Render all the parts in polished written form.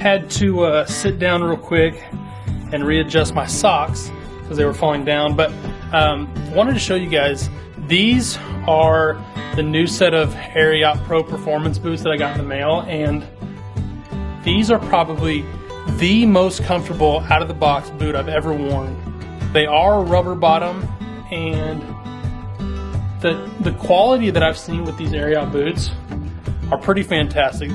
had to sit down real quick and readjust my socks because they were falling down, but wanted to show you guys, these are the new set of Ariat Pro Performance boots that I got in the mail, and these are probably the most comfortable out of the box boot I've ever worn. They are rubber bottom, and the quality that I've seen with these Ariat boots are pretty fantastic.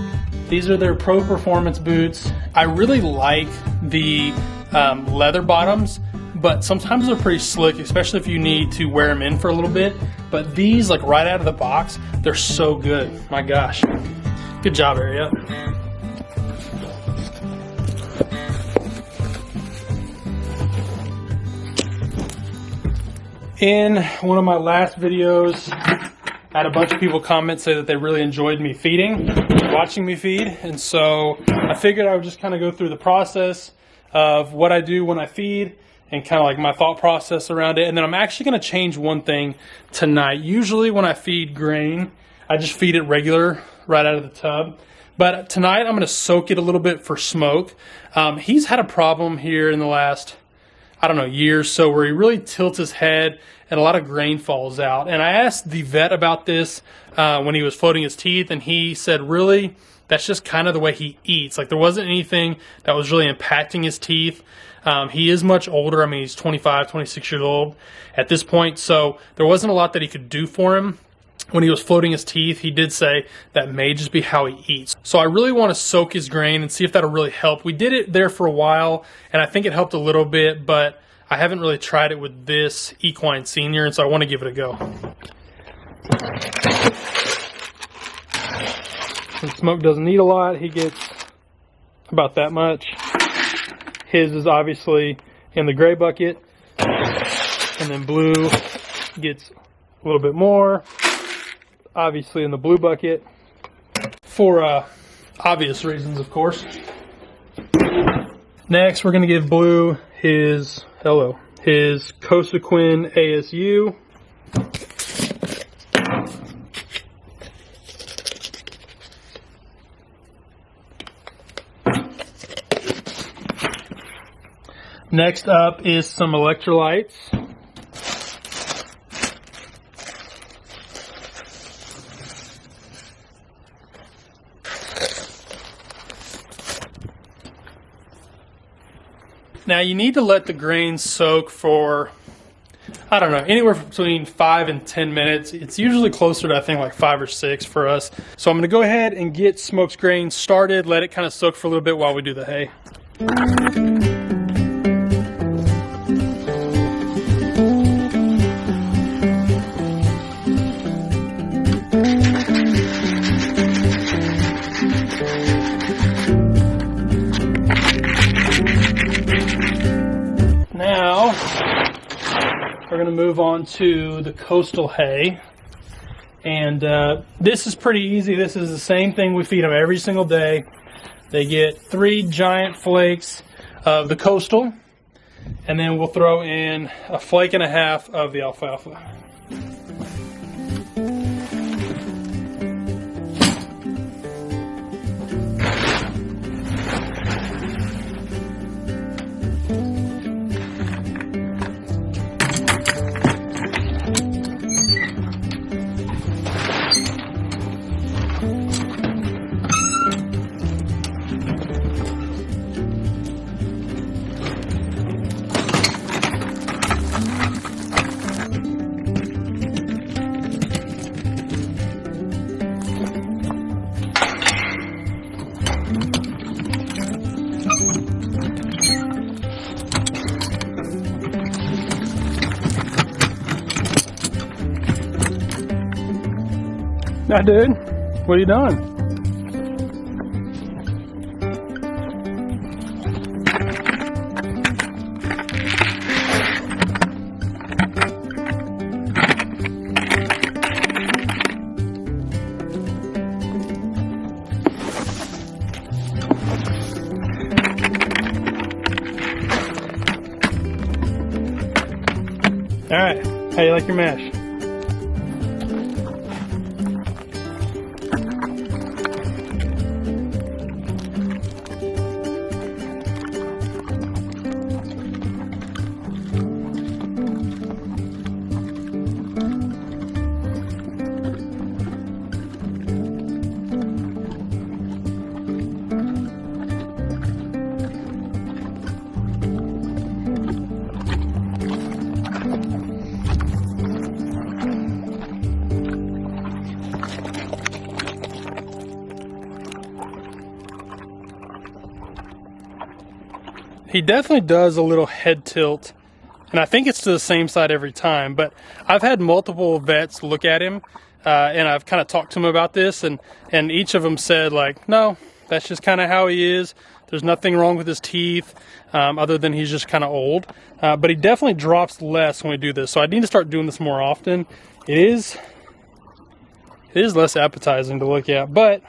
These are their Pro Performance boots. I really like the leather bottoms, but sometimes they're pretty slick, especially if you need to wear them in for a little bit. But these, like right out of the box, they're so good. My gosh. Good job, Ariat. In one of my last videos, I had a bunch of people comment say that they really enjoyed me feeding, watching me feed, and so I figured I would just kind of go through the process of what I do when I feed and kind of like my thought process around it. And then I'm actually going to change one thing tonight. Usually when I feed grain, I just feed it regular right out of the tub. But tonight I'm going to soak it a little bit for smoke. He's had a problem here in the last, I don't know, year or so where he really tilts his head and a lot of grain falls out. And I asked the vet about this when he was floating his teeth, and he said really that's just kind of the way he eats. Like there wasn't anything that was really impacting his teeth. He is much older. I mean, he's 25, 26 years old at this point, so there wasn't a lot that he could do for him. When he was floating his teeth, he did say that may just be how he eats. So I really want to soak his grain and see if that'll really help. We did it there for a while, and I think it helped a little bit, but I haven't really tried it with this Equine Senior, and so I want to give it a go. And Smoke doesn't need a lot. He gets about that much. His is obviously in the gray bucket, and then Blue gets a little bit more, obviously in the blue bucket, for obvious reasons, of course. Next, we're going to give Blue his Cosequin ASU. Next up is some electrolytes. Now you need to let the grain soak for, I don't know, anywhere between 5 and 10 minutes. It's usually closer to, I think, like 5 or 6 for us. So I'm going to go ahead and get Smoke's grain started, let it kind of soak for a little bit while we do the hay. Now, we're going to move on to the coastal hay, and this is pretty easy. This is the same thing we feed them every single day. They get 3 giant flakes of the coastal, and then we'll throw in a flake and a half of the alfalfa. Now, dude, what are you doing? All right, how you like your mash? he definitely does a little head tilt, and I think it's to the same side every time, but I've had multiple vets look at him, and I've kind of talked to him about this, and each of them said, like, no, that's just kind of how he is. There's nothing wrong with his teeth, other than he's just kind of old. But he definitely drops less when we do this, so I need to start doing this more often. It is less appetizing to look at, but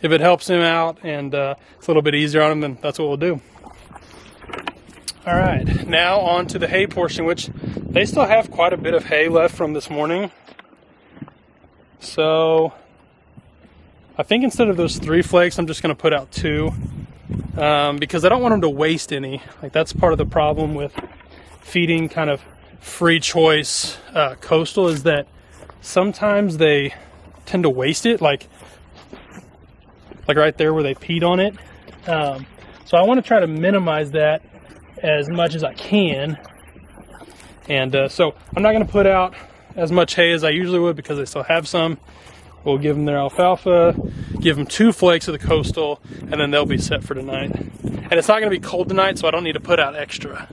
if it helps him out and it's a little bit easier on him, then that's what we'll do. All right, now on to the hay portion, which they still have quite a bit of hay left from this morning. So I think instead of those 3 flakes, I'm just going to put out 2, because I don't want them to waste any. Like, that's part of the problem with feeding kind of free choice coastal, is that sometimes they tend to waste it, like right there where they peed on it. So I want to try to minimize that as much as I can. And so I'm not going to put out as much hay as I usually would, because I still have some. We'll give them their alfalfa, give them 2 flakes of the coastal, and then they'll be set for tonight. And it's not going to be cold tonight, so I don't need to put out extra.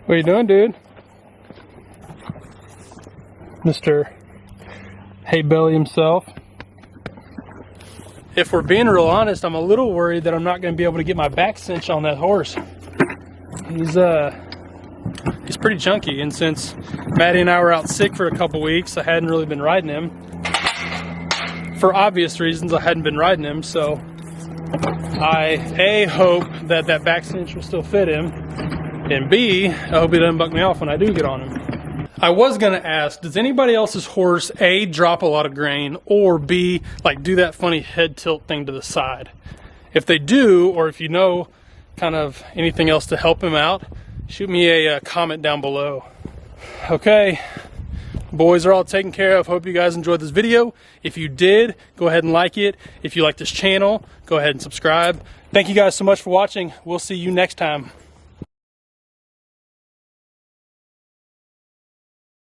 What are you doing, dude? Mr. Hay Belly himself. If we're being real honest, I'm a little worried that I'm not going to be able to get my back cinch on that horse. He's pretty chunky, and since Maddie and I were out sick for a couple weeks, I hadn't really been riding him. For obvious reasons, I hadn't been riding him, so I A, hope that that back cinch will still fit him, and B, I hope he doesn't buck me off when I do get on him. I was going to ask, does anybody else's horse A, drop a lot of grain, or B, like do that funny head tilt thing to the side? If they do, or if you know kind of anything else to help him out, shoot me a comment down below. Okay, boys are all taken care of. Hope you guys enjoyed this video. If you did, go ahead and like it. If you like this channel, go ahead and subscribe. Thank you guys so much for watching. We'll see you next time.